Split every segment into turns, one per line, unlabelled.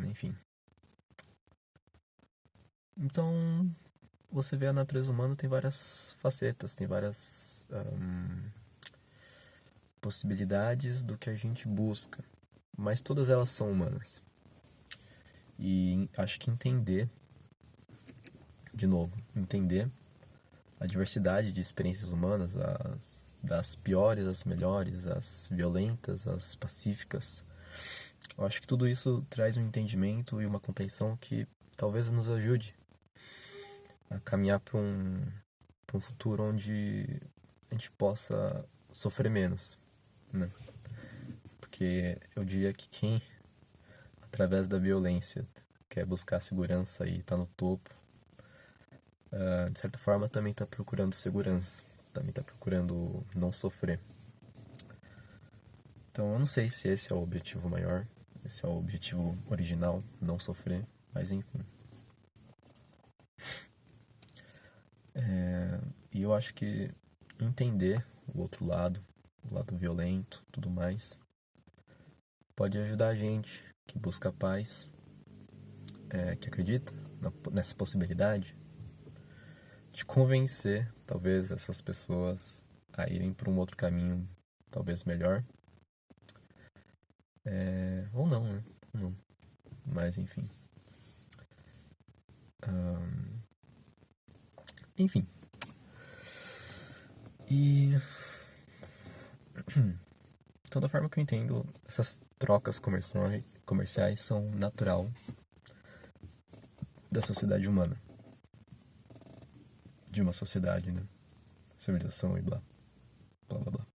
Enfim. Então, você vê a natureza humana tem várias facetas, tem várias possibilidades do que a gente busca, mas todas elas são humanas. E acho que entender a diversidade de experiências humanas, das piores, as melhores, as violentas, as pacíficas. Eu acho que tudo isso traz um entendimento e uma compreensão que talvez nos ajude a caminhar para um futuro onde a gente possa sofrer menos, né? Porque eu diria que quem, através da violência, quer buscar segurança e está no topo, de certa forma também está procurando segurança, também está procurando não sofrer. Então eu não sei se esse é o objetivo maior, esse é o objetivo original, não sofrer, mas enfim. E eu acho que entender o outro lado, o lado violento, tudo mais, pode ajudar a gente que busca paz, que acredita nessa possibilidade, de convencer, talvez, essas pessoas a irem para um outro caminho, talvez melhor. Ou não, né? Ou não. Mas, enfim. Enfim. E... toda forma que eu entendo, essas trocas comerciais são natural da sociedade humana. De uma sociedade, né? Civilização e blá. Blá, blá, blá.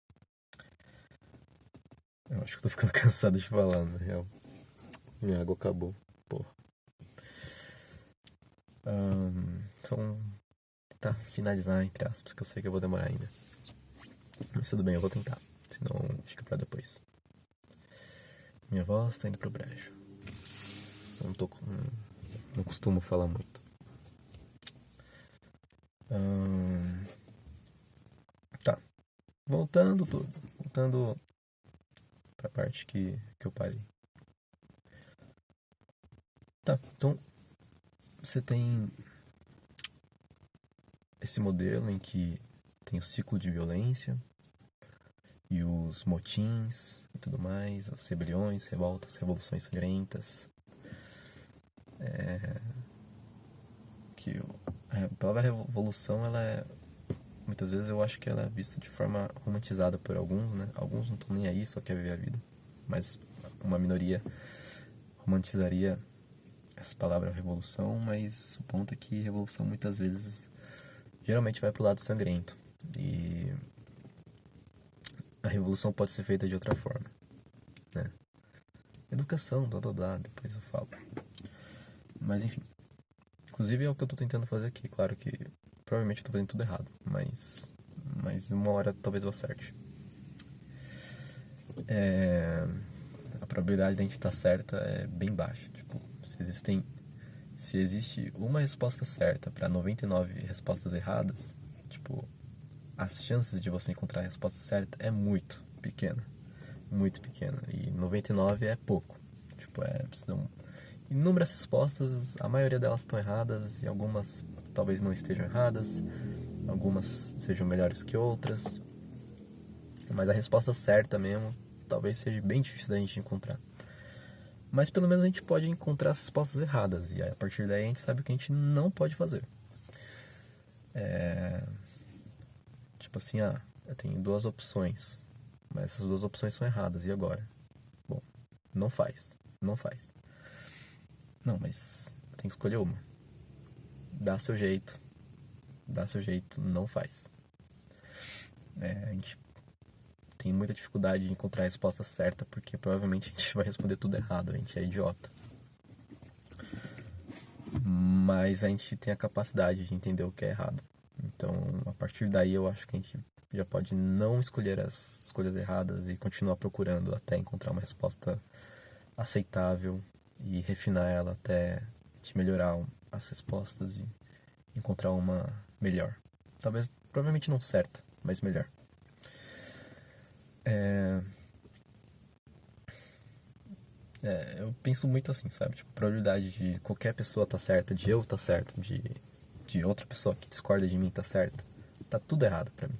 Eu acho que eu tô ficando cansado de falar, na real. Minha água acabou. Porra. Então, tá, finalizar, entre aspas, que eu sei que eu vou demorar ainda. Mas tudo bem, eu vou tentar. Senão fica pra depois. Minha voz tá indo pro brejo. Eu não costumo falar muito. Tá. Voltando pra parte que eu parei. Tá, então você tem esse modelo em que tem o ciclo de violência e os motins e tudo mais, as rebeliões, revoltas, revoluções sangrentas. Que a palavra revolução, ela é, muitas vezes eu acho que ela é vista de forma romantizada por alguns, né? Alguns não estão nem aí, só quer viver a vida. Mas uma minoria romantizaria essa palavra revolução, mas o ponto é que revolução muitas vezes geralmente vai pro lado sangrento. E a revolução pode ser feita de outra forma, né? Educação, blá blá blá, depois eu falo. Mas enfim. Inclusive é o que eu tô tentando fazer aqui. Claro que provavelmente eu tô fazendo tudo errado, mas uma hora talvez eu acerte. A probabilidade de a gente estar certa é bem baixa. Tipo, se existe uma resposta certa para 99 respostas erradas, tipo, as chances de você encontrar a resposta certa é muito pequena. Muito pequena. E 99 é pouco. Tipo, precisam inúmeras respostas, a maioria delas estão erradas e algumas talvez não estejam erradas, algumas sejam melhores que outras, mas a resposta certa mesmo talvez seja bem difícil da gente encontrar. Mas pelo menos a gente pode encontrar as respostas erradas e a partir daí a gente sabe o que a gente não pode fazer. Tipo assim, eu tenho duas opções, mas essas duas opções são erradas, e agora? Bom, não faz. Não, mas tem que escolher uma. Dá seu jeito, não faz. A gente tem muita dificuldade de encontrar a resposta certa porque provavelmente a gente vai responder tudo errado, a gente é idiota. Mas a gente tem a capacidade de entender o que é errado. Então, a partir daí eu acho que a gente já pode não escolher as escolhas erradas e continuar procurando até encontrar uma resposta aceitável e refinar ela até a gente melhorar as respostas e encontrar uma melhor. Talvez, provavelmente não certa, mas melhor. eu penso muito assim, sabe? Tipo, a probabilidade de qualquer pessoa tá certa, de eu tá certo, de outra pessoa que discorda de mim tá certa, tá tudo errado pra mim.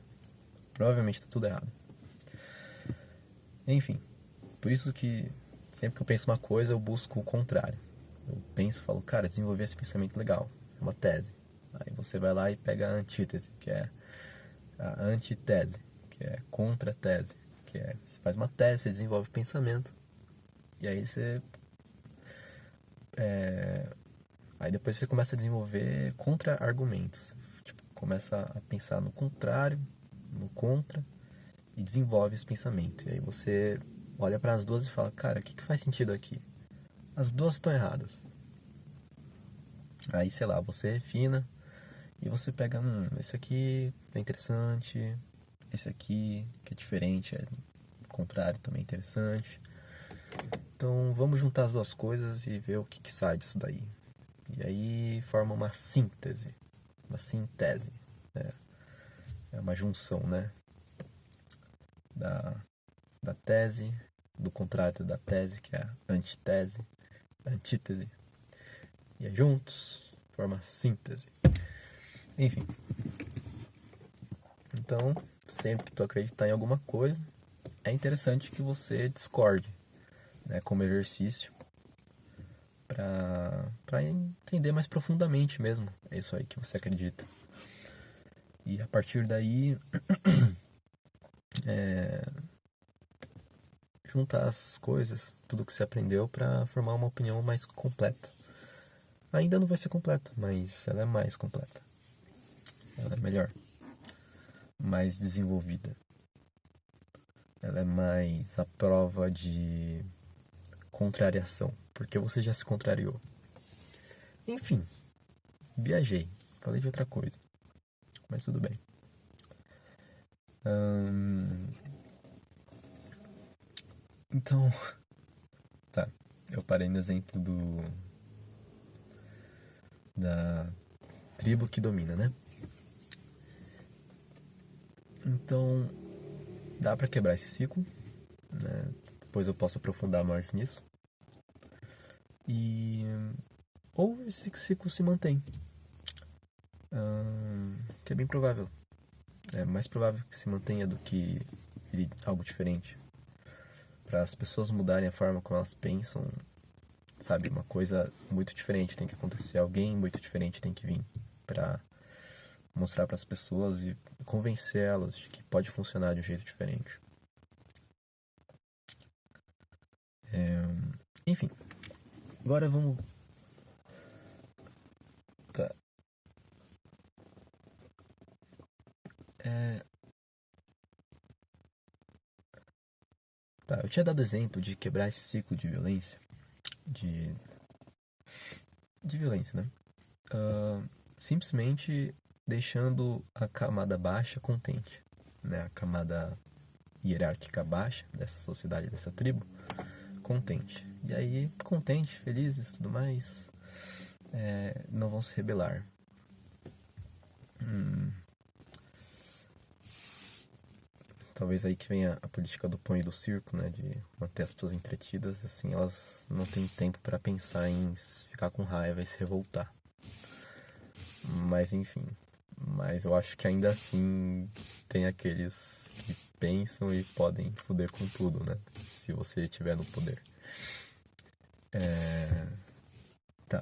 Provavelmente tá tudo errado. Enfim, por isso que sempre que eu penso uma coisa, eu busco o contrário. Eu penso e falo, cara, desenvolver esse pensamento legal, é uma tese. Aí você vai lá e pega a antítese, que é a antitese, que é contra-tese, que é você faz uma tese, você desenvolve pensamento. E aí você aí depois você começa a desenvolver contra-argumentos. Tipo, começa a pensar no contrário, no contra, e desenvolve esse pensamento. E aí você olha para as duas e fala, cara, o que faz sentido aqui? As duas estão erradas. Aí, sei lá, você refina e você pega, esse aqui é interessante, esse aqui que é diferente, é o contrário também é interessante. Então vamos juntar as duas coisas e ver o que sai disso daí. E aí forma uma síntese, uma sintese, né? É uma junção, né? Da, da tese, do contrário da tese, que é a antítese, e aí juntos forma síntese. Enfim, então sempre que tu acreditar em alguma coisa, é interessante que você discorde, né? Como exercício, para entender mais profundamente mesmo. É isso aí que você acredita. E a partir daí, juntar as coisas, tudo que você aprendeu, para formar uma opinião mais completa. Ainda não vai ser completa, mas ela é mais completa. Ela é melhor, mais desenvolvida. Ela é mais à prova de contrariação, porque você já se contrariou. Enfim, viajei, falei de outra coisa, mas tudo bem. Então, tá, eu parei no exemplo da tribo que domina, né? Então, dá pra quebrar esse ciclo, né? Depois eu posso aprofundar mais nisso. E ou esse ciclo se mantém, que é bem provável. É mais provável que se mantenha do que algo diferente. Para as pessoas mudarem a forma como elas pensam, sabe, uma coisa muito diferente tem que acontecer, alguém muito diferente tem que vir para mostrar para as pessoas e convencer elas de que pode funcionar de um jeito diferente. Enfim, agora vamos. Tá. Tá, eu tinha dado exemplo de quebrar esse ciclo de violência, de, de violência, né? Simplesmente deixando a camada baixa contente, né? A camada hierárquica baixa dessa sociedade, dessa tribo, contente. E aí, contente, felizes, tudo mais, não vão se rebelar. Talvez aí que venha a política do pão e do circo, né? De manter as pessoas entretidas, assim, elas não têm tempo para pensar em ficar com raiva e se revoltar. Mas enfim, mas eu acho que ainda assim tem aqueles que pensam e podem foder com tudo, né? Se você estiver no poder. Tá.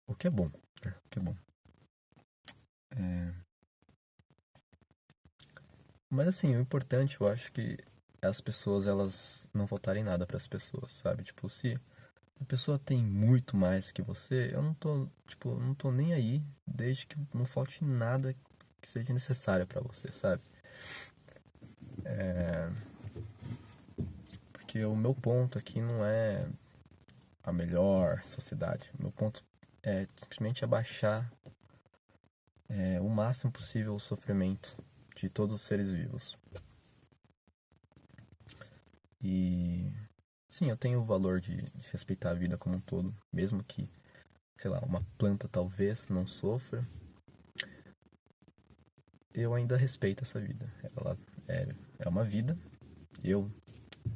O que é bom, né? O que é bom. Mas assim, o importante, eu acho que as pessoas, elas não faltarem nada para as pessoas, sabe? Tipo, se a pessoa tem muito mais que você, eu não tô, tipo, não tô nem aí, desde que não falte nada que seja necessário para você, sabe? Porque o meu ponto aqui não é a melhor sociedade. O meu ponto é simplesmente abaixar o máximo possível o sofrimento de todos os seres vivos. E sim, eu tenho o valor de respeitar a vida como um todo, mesmo que, sei lá, uma planta talvez não sofra, eu ainda respeito essa vida. Ela é uma vida, eu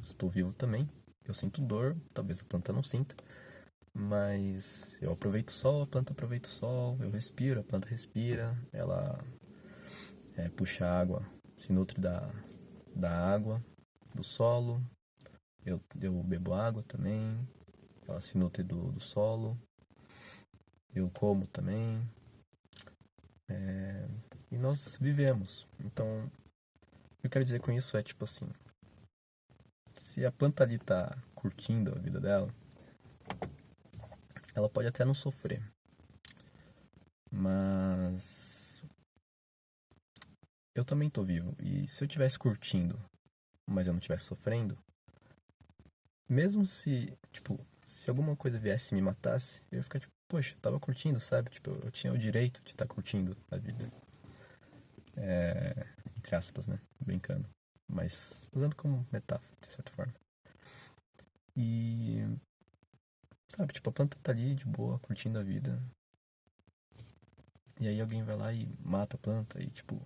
estou vivo também. Eu sinto dor, talvez a planta não sinta, mas eu aproveito o sol, a planta aproveita o sol, eu respiro, a planta respira, ela puxa água, se nutre da água, do solo, eu bebo água também, ela se nutre do solo, eu como também, e nós vivemos. Então, o que eu quero dizer com isso é tipo assim, se a planta ali tá curtindo a vida dela, ela pode até não sofrer, mas eu também tô vivo, e se eu estivesse curtindo, mas eu não estivesse sofrendo, mesmo se, tipo, se alguma coisa viesse e me matasse, eu ia ficar tipo, poxa, eu tava curtindo, sabe? Tipo, eu tinha o direito de estar curtindo a vida. Entre aspas, né? Brincando. Mas usando como metáfora, de certa forma. E, sabe, tipo, a planta tá ali de boa, curtindo a vida. E aí alguém vai lá e mata a planta e, tipo,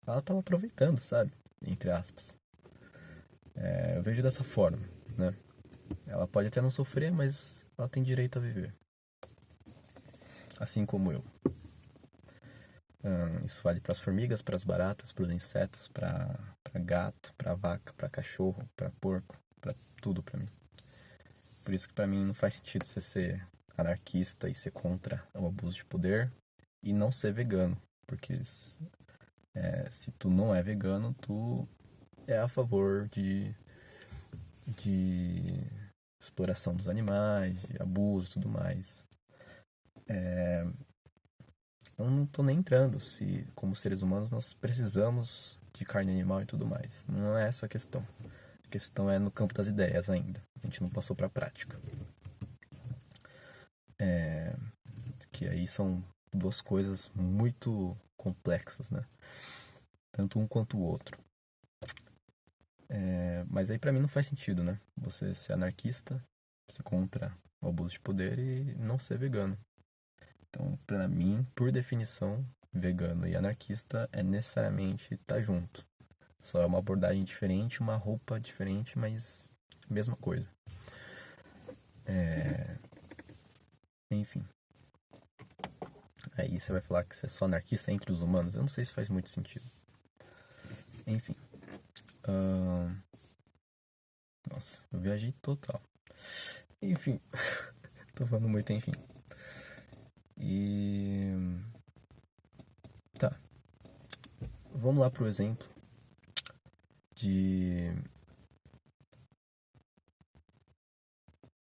ela tava aproveitando, sabe? Entre aspas. Eu vejo dessa forma, né? Ela pode até não sofrer, mas ela tem direito a viver. Assim como eu. Isso vale para as formigas, para as baratas, para os insetos, para gato, para vaca, para cachorro, para porco, para tudo para mim. Por isso que para mim não faz sentido você ser anarquista e ser contra o abuso de poder e não ser vegano, porque se tu não é vegano, tu é a favor de exploração dos animais, de abuso e tudo mais. Eu não tô nem entrando se, como seres humanos, nós precisamos de carne animal e tudo mais. Não é essa a questão. A questão é no campo das ideias ainda. A gente não passou pra prática. Que aí são duas coisas muito complexas, né? Tanto um quanto o outro. Mas aí pra mim não faz sentido, né? Você ser anarquista, ser contra o abuso de poder e não ser vegano. Então, pra mim, por definição, vegano e anarquista é necessariamente estar junto. Só é uma abordagem diferente, uma roupa diferente, mas mesma coisa. Enfim. Aí você vai falar que você é só anarquista entre os humanos? Eu não sei se faz muito sentido. Enfim. Nossa, eu viajei total. Enfim. Tô falando muito, enfim. E. Tá. Vamos lá pro exemplo de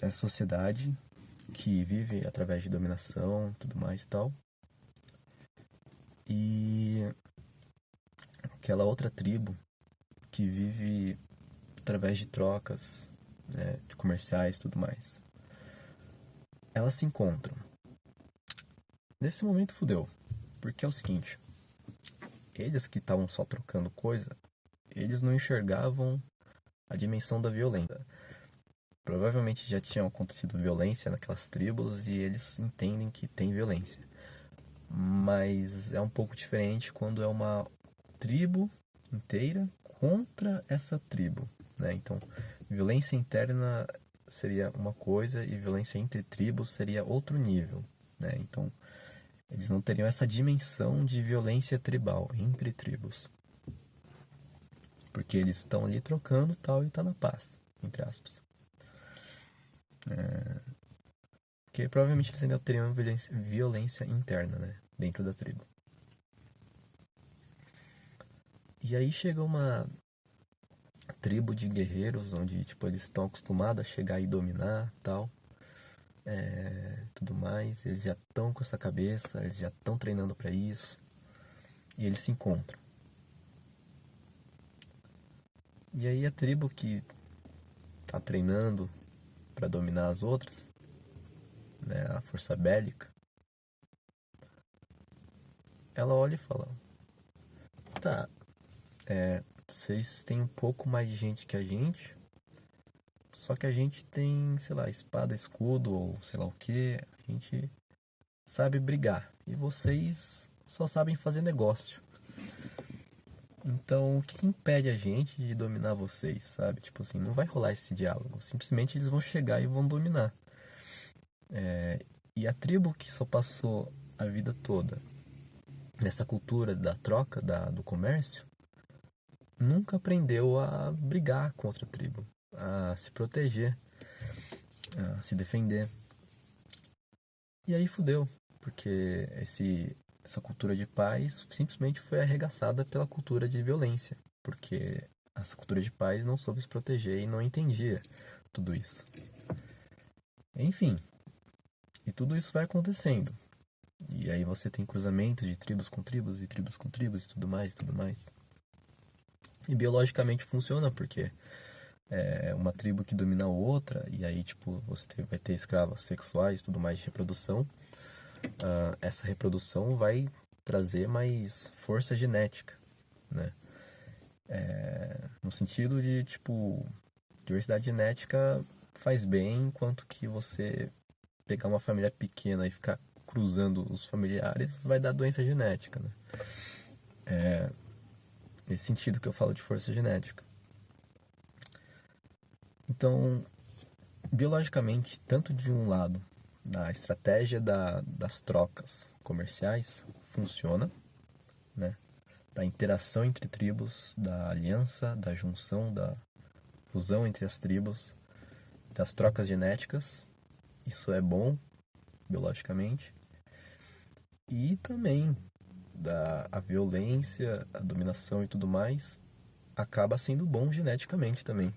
essa sociedade que vive através de dominação, tudo mais e tal. E aquela outra tribo que vive através de trocas, né, de comerciais e tudo mais. Elas se encontram. Nesse momento fudeu, porque é o seguinte, eles que estavam só trocando coisa, eles não enxergavam a dimensão da violência. Provavelmente já tinha acontecido violência naquelas tribos e eles entendem que tem violência. Mas é um pouco diferente quando é uma tribo inteira contra essa tribo, né? Então, violência interna seria uma coisa e violência entre tribos seria outro nível, né? Então, eles não teriam essa dimensão de violência tribal entre tribos. Porque eles estão ali trocando tal e tá na paz, entre aspas. Porque provavelmente eles ainda teriam violência interna, né? Dentro da tribo. E aí chega uma tribo de guerreiros onde tipo eles estão acostumados a chegar e dominar tal, tudo mais. Eles já estão com essa cabeça, eles já estão treinando para isso e eles se encontram. E aí a tribo que tá treinando para dominar as outras, né, a força bélica, ela olha e fala: tá, vocês têm um pouco mais de gente que a gente. Só que a gente tem, sei lá, espada, escudo ou sei lá o que. A gente sabe brigar. E vocês só sabem fazer negócio. Então, o que que impede a gente de dominar vocês, sabe? Tipo assim, não vai rolar esse diálogo. Simplesmente eles vão chegar e vão dominar. E a tribo que só passou a vida toda nessa cultura da troca, do comércio, nunca aprendeu a brigar com outra tribo, a se proteger, a se defender. E aí fudeu, porque essa cultura de paz simplesmente foi arregaçada pela cultura de violência, porque essa cultura de paz não soube se proteger e não entendia tudo isso. Enfim, e tudo isso vai acontecendo. E aí você tem cruzamentos de tribos com tribos e tribos com tribos e tudo mais e tudo mais. E biologicamente funciona, porque é uma tribo que domina a outra, e aí, tipo, vai ter escravas sexuais e tudo mais de reprodução. Essa reprodução vai trazer mais força genética, né? No sentido de, tipo, diversidade genética faz bem, enquanto que você pegar uma família pequena e ficar cruzando os familiares vai dar doença genética, né? Nesse sentido que eu falo de força genética. Então, biologicamente, tanto de um lado, a estratégia das trocas comerciais funciona, né? Da interação entre tribos, da aliança, da junção, da fusão entre as tribos, das trocas genéticas. Isso é bom biologicamente. E também a violência, a dominação e tudo mais acaba sendo bom geneticamente também.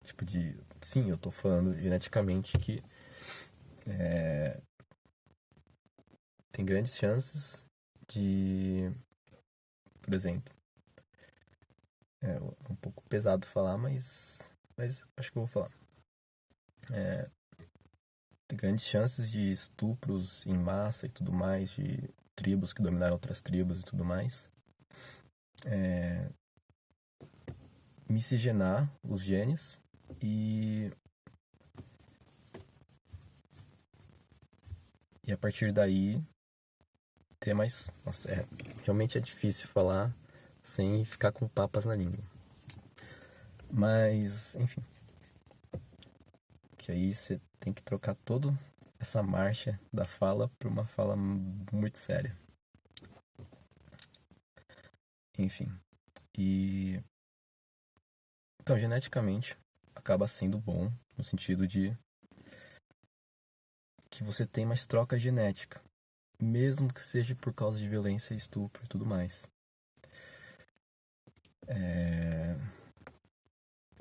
Tipo sim, eu tô falando geneticamente que tem grandes chances de, por exemplo, é um pouco pesado falar, mas acho que eu vou falar. Tem grandes chances de estupros em massa e tudo mais, de tribos que dominaram outras tribos e tudo mais. Miscigenar os genes e a partir daí ter mais. Nossa, realmente é difícil falar sem ficar com papas na língua. Mas, enfim. Que aí você tem que trocar toda essa marcha da fala para uma fala muito séria. Enfim. E. Então, geneticamente, acaba sendo bom no sentido de que você tem mais troca genética, mesmo que seja por causa de violência, estupro e tudo mais.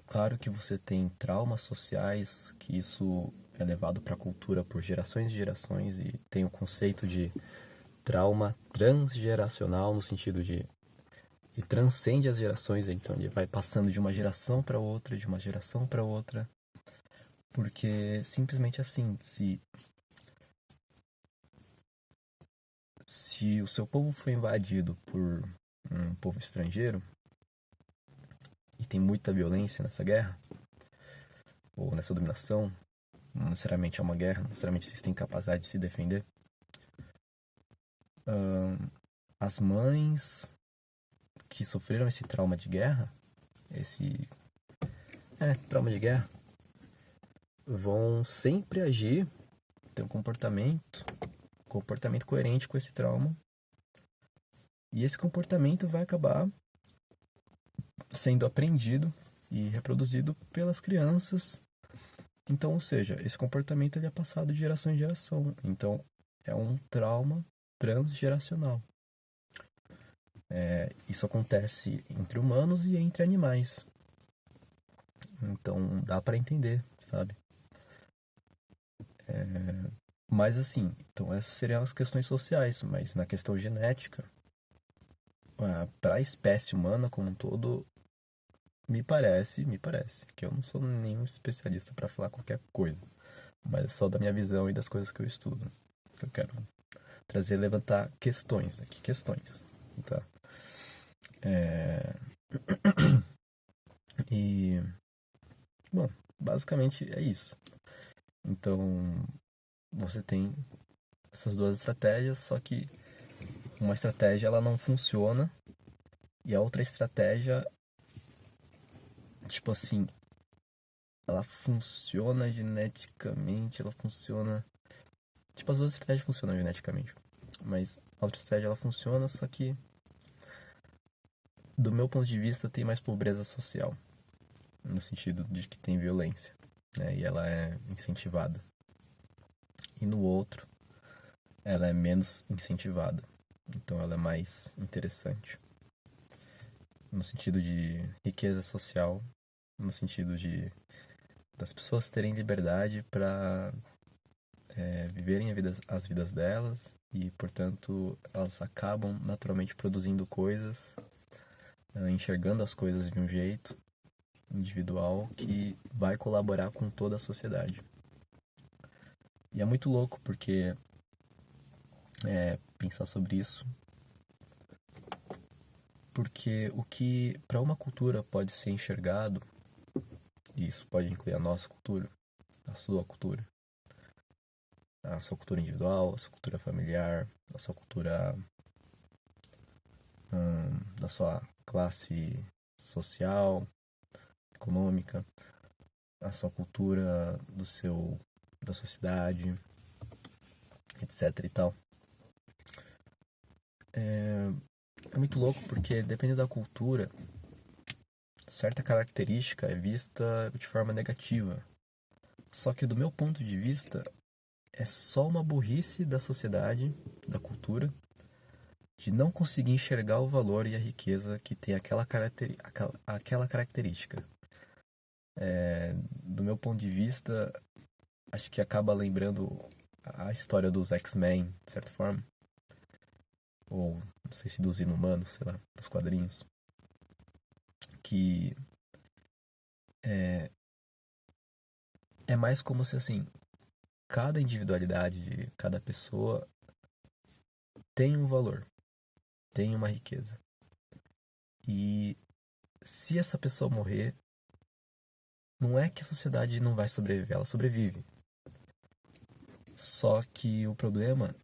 Claro que você tem traumas sociais, que isso é levado para a cultura por gerações e gerações, e tem o conceito de trauma transgeracional, no sentido de e transcende as gerações, então ele vai passando de uma geração para outra, de uma geração para outra, porque simplesmente assim, se o seu povo foi invadido por um povo estrangeiro e tem muita violência nessa guerra ou nessa dominação, não necessariamente é uma guerra, não necessariamente vocês têm capacidade de se defender. As mães que sofreram esse trauma de guerra, trauma de guerra, vão sempre agir, ter um comportamento coerente com esse trauma. E esse comportamento vai acabar sendo aprendido e reproduzido pelas crianças. Então, ou seja, esse comportamento ele é passado de geração em geração. Então, é um trauma transgeracional. Isso acontece entre humanos e entre animais. Então, dá para entender, sabe? Mas assim, então essas seriam as questões sociais, mas na questão genética, para a espécie humana como um todo, me parece que eu não sou nenhum especialista para falar qualquer coisa, mas é só da minha visão e das coisas que eu estudo. Eu quero levantar questões aqui, tá? E, bom, basicamente é isso. Então, você tem essas duas estratégias, só que uma estratégia ela não funciona E a outra estratégia, tipo assim, ela funciona geneticamente, ela funciona... Tipo, as duas estratégias funcionam geneticamente. Mas a outra estratégia, ela funciona, só que, do meu ponto de vista, tem mais pobreza social. No sentido de que tem violência, né? E ela é incentivada. E no outro, ela é menos incentivada. Então ela é mais interessante. No sentido de riqueza social, no sentido de das pessoas terem liberdade para viverem as vidas delas e, portanto, elas acabam naturalmente produzindo coisas, enxergando as coisas de um jeito individual que vai colaborar com toda a sociedade. E é muito louco porque pensar sobre isso, porque o que para uma cultura pode ser enxergado, e isso pode incluir a nossa cultura, a sua cultura individual, a sua cultura familiar, a sua cultura da sua classe social, econômica, a sua cultura da sua cidade, etc e tal. É muito louco porque dependendo da cultura, certa característica é vista de forma negativa. Só que do meu ponto de vista, é só uma burrice da sociedade, da cultura, de não conseguir enxergar o valor e a riqueza que tem aquela característica. Do meu ponto de vista, acho que acaba lembrando a história dos X-Men, de certa forma. Ou, não sei se dos Inumanos, sei lá, dos quadrinhos. Que é mais como se, assim, cada individualidade de cada pessoa tem um valor, tem uma riqueza. E se essa pessoa morrer, não é que a sociedade não vai sobreviver, ela sobrevive. Só que o problema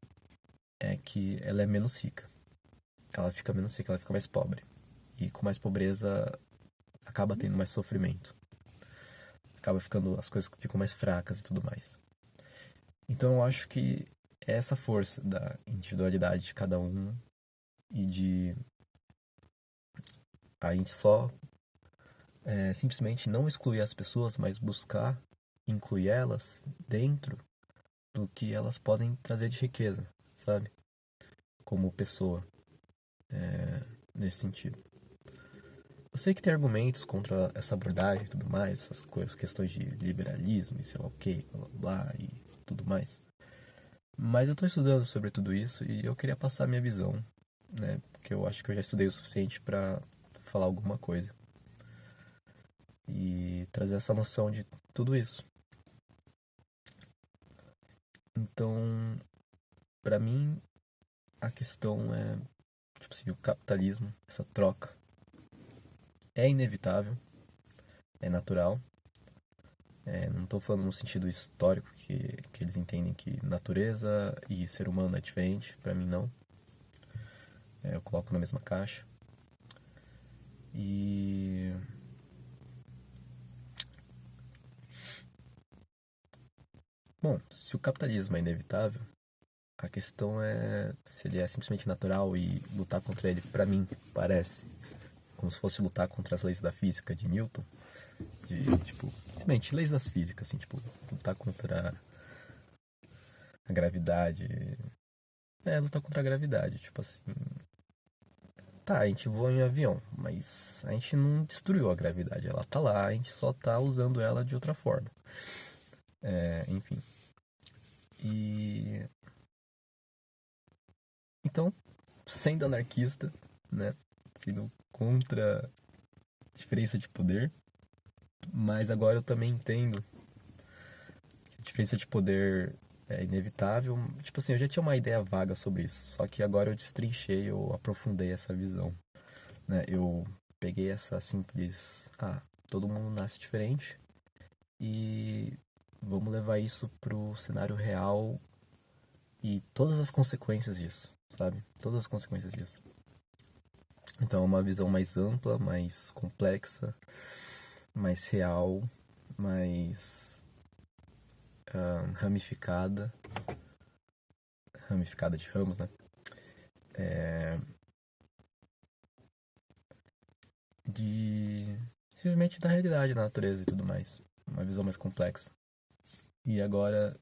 é que ela é menos rica. Ela fica menos rica, ela fica mais pobre. E com mais pobreza, acaba tendo mais sofrimento. Acaba ficando, as coisas ficam mais fracas e tudo mais. Então eu acho que é essa força da individualidade de cada um e de a gente só simplesmente não excluir as pessoas, mas buscar incluir elas dentro do que elas podem trazer de riqueza, sabe? Como pessoa, nesse sentido. Eu sei que tem argumentos contra essa abordagem e tudo mais, essas coisas, questões de liberalismo e sei lá o que, blá blá blá e tudo mais. Mas eu tô estudando sobre tudo isso e eu queria passar a minha visão, né? Porque eu acho que eu já estudei o suficiente para falar alguma coisa. E trazer essa noção de tudo isso. Então, pra mim, a questão é, tipo assim, o capitalismo, essa troca, é inevitável, é natural. Não estou falando no sentido histórico, que eles entendem que natureza e ser humano é diferente. Pra mim, não. Eu coloco na mesma caixa. E... Bom, se o capitalismo é inevitável, a questão é se ele é simplesmente natural e lutar contra ele, pra mim, parece como se fosse lutar contra as leis da física de Newton. De, tipo, simplesmente leis das físicas, assim, tipo, lutar contra a gravidade. Lutar contra a gravidade, tipo assim. Tá, a gente voa em avião, mas a gente não destruiu a gravidade, ela tá lá, a gente só tá usando ela de outra forma. Enfim. E. Então, sendo anarquista, né? Sendo contra a diferença de poder, mas agora eu também entendo que a diferença de poder é inevitável. Tipo assim, eu já tinha uma ideia vaga sobre isso, só que agora eu destrinchei, eu aprofundei essa visão, né? Eu peguei essa simples, todo mundo nasce diferente e vamos levar isso pro cenário real e todas as consequências disso, sabe? Todas as consequências disso. Então é uma visão mais ampla, mais complexa, mais real, mais ramificada, ramificada de ramos, né? De simplesmente da realidade, da natureza e tudo mais. Uma visão mais complexa. E agora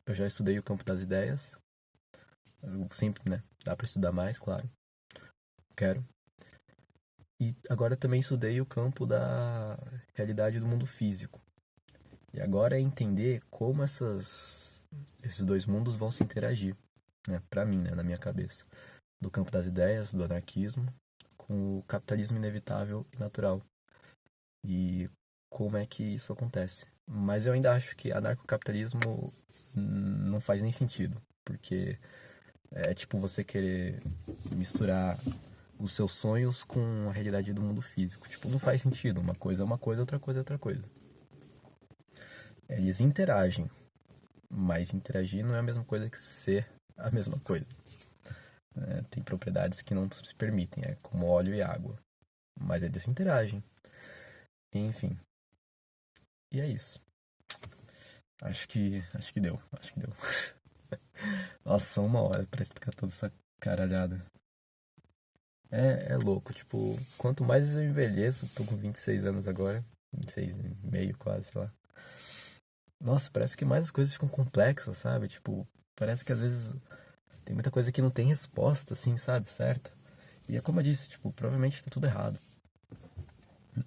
eu já estudei o campo das ideias. Eu sempre, né? Dá pra estudar mais, claro. Quero. E agora também estudei o campo da realidade do mundo físico. E agora é entender como esses dois mundos vão se interagir, né? Pra mim, né? Na minha cabeça. Do campo das ideias, do anarquismo, com o capitalismo inevitável e natural. E como é que isso acontece. Mas eu ainda acho que anarcocapitalismo não faz nem sentido. Porque é tipo você querer misturar os seus sonhos com a realidade do mundo físico. Tipo, não faz sentido. Uma coisa é uma coisa, outra coisa é outra coisa. Eles interagem, mas interagir não é a mesma coisa que ser a mesma coisa. Tem propriedades que não se permitem, como óleo e água. Mas eles interagem. Enfim. E é isso. Acho que deu. Acho que deu. Nossa, 1 hora pra explicar toda essa caralhada. É louco, tipo, quanto mais eu envelheço, tô com 26 anos agora, 26 e meio quase, sei lá. Nossa, parece que mais as coisas ficam complexas, sabe? Tipo, parece que às vezes tem muita coisa que não tem resposta, assim, sabe? Certo? E é como eu disse, tipo, provavelmente tá tudo errado.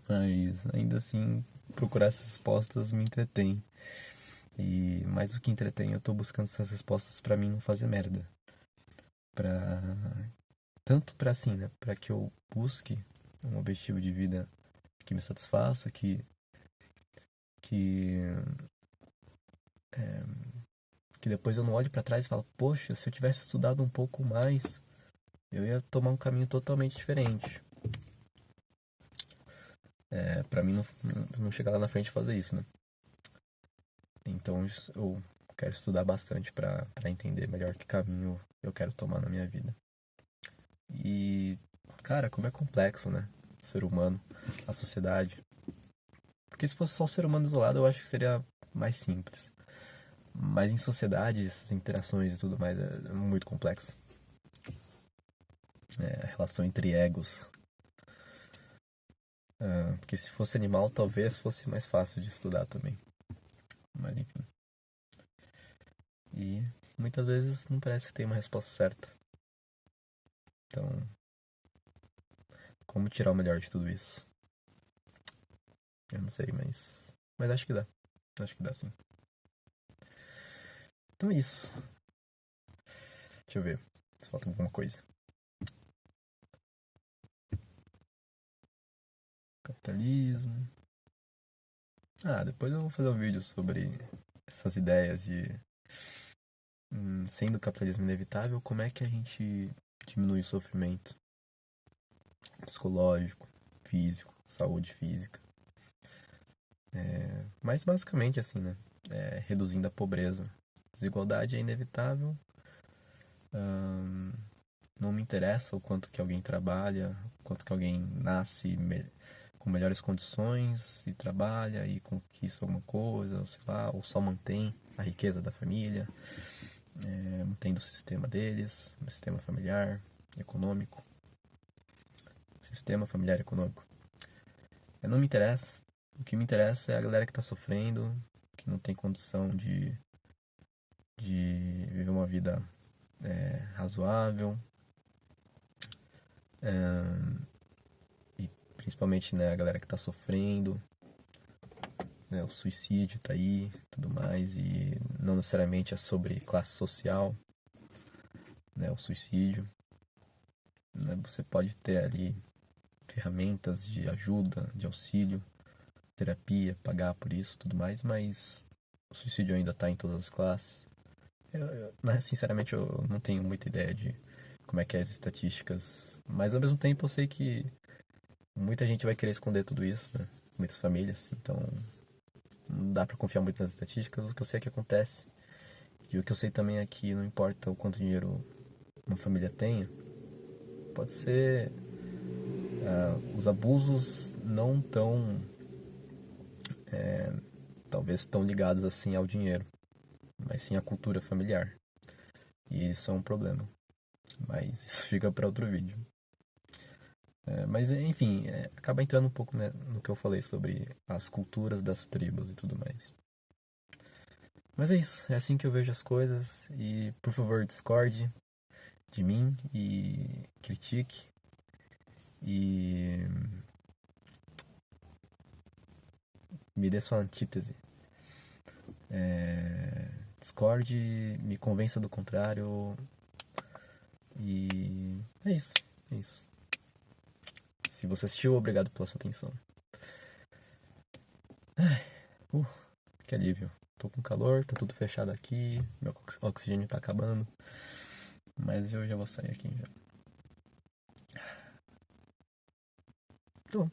Mas ainda assim, procurar essas respostas me entretém. E mais do que entretém, eu tô buscando essas respostas pra mim não fazer merda. Pra... Tanto pra assim, né? Pra que eu busque um objetivo de vida que me satisfaça, que, que depois eu não olhe pra trás e falo, poxa, se eu tivesse estudado um pouco mais, eu ia tomar um caminho totalmente diferente. Pra mim não chegar lá na frente e fazer isso, né? Então eu quero estudar bastante pra entender melhor que caminho eu quero tomar na minha vida. E, cara, como é complexo, né? O ser humano, a sociedade. Porque se fosse só o ser humano isolado, eu acho que seria mais simples. Mas em sociedade, essas interações e tudo mais é muito complexo. A relação entre egos. Porque se fosse animal, talvez fosse mais fácil de estudar também. Mas enfim. E muitas vezes não parece que tem uma resposta certa. Então, como tirar o melhor de tudo isso? Eu não sei, mas acho que dá. Acho que dá sim. Então é isso. Deixa eu ver se falta alguma coisa. Capitalismo. Depois eu vou fazer um vídeo sobre essas ideias de sendo o capitalismo inevitável, como é que a gente diminui o sofrimento psicológico, físico, saúde física. Mas basicamente assim, né? Reduzindo a pobreza. Desigualdade é inevitável. Não me interessa o quanto que alguém trabalha, o quanto que alguém nasce com melhores condições e trabalha e conquista alguma coisa, ou sei lá, ou só mantém a riqueza da família, mantendo o sistema deles, o sistema familiar, econômico. Sistema familiar econômico. Não me interessa. O que me interessa é a galera que tá sofrendo, que não tem condição de viver uma vida razoável. E principalmente, né, a galera que tá sofrendo. Né, o suicídio tá aí, tudo mais. E não necessariamente é sobre classe social, né, o suicídio. Né, você pode ter ali ferramentas de ajuda, de auxílio, terapia, pagar por isso, tudo mais, mas o suicídio ainda está em todas as classes. Sinceramente, eu não tenho muita ideia de como é que é as estatísticas, mas ao mesmo tempo eu sei que muita gente vai querer esconder tudo isso, né? Muitas famílias, então não dá para confiar muito nas estatísticas. O que eu sei é que acontece, e o que eu sei também é que não importa o quanto dinheiro uma família tenha, pode ser os abusos não tão, talvez tão ligados assim ao dinheiro, mas sim à cultura familiar. E isso é um problema. Mas isso fica para outro vídeo. Mas enfim, acaba entrando um pouco, né, no que eu falei sobre as culturas das tribos e tudo mais. Mas é isso, é assim que eu vejo as coisas. E por favor, discorde de mim e critique. E me dê sua antítese. Discorde, me convença do contrário. E é isso, é isso. Se você assistiu, obrigado pela sua atenção. Que alívio. Tô com calor, tá tudo fechado aqui, meu oxigênio tá acabando. Mas eu já vou sair aqui já. Então,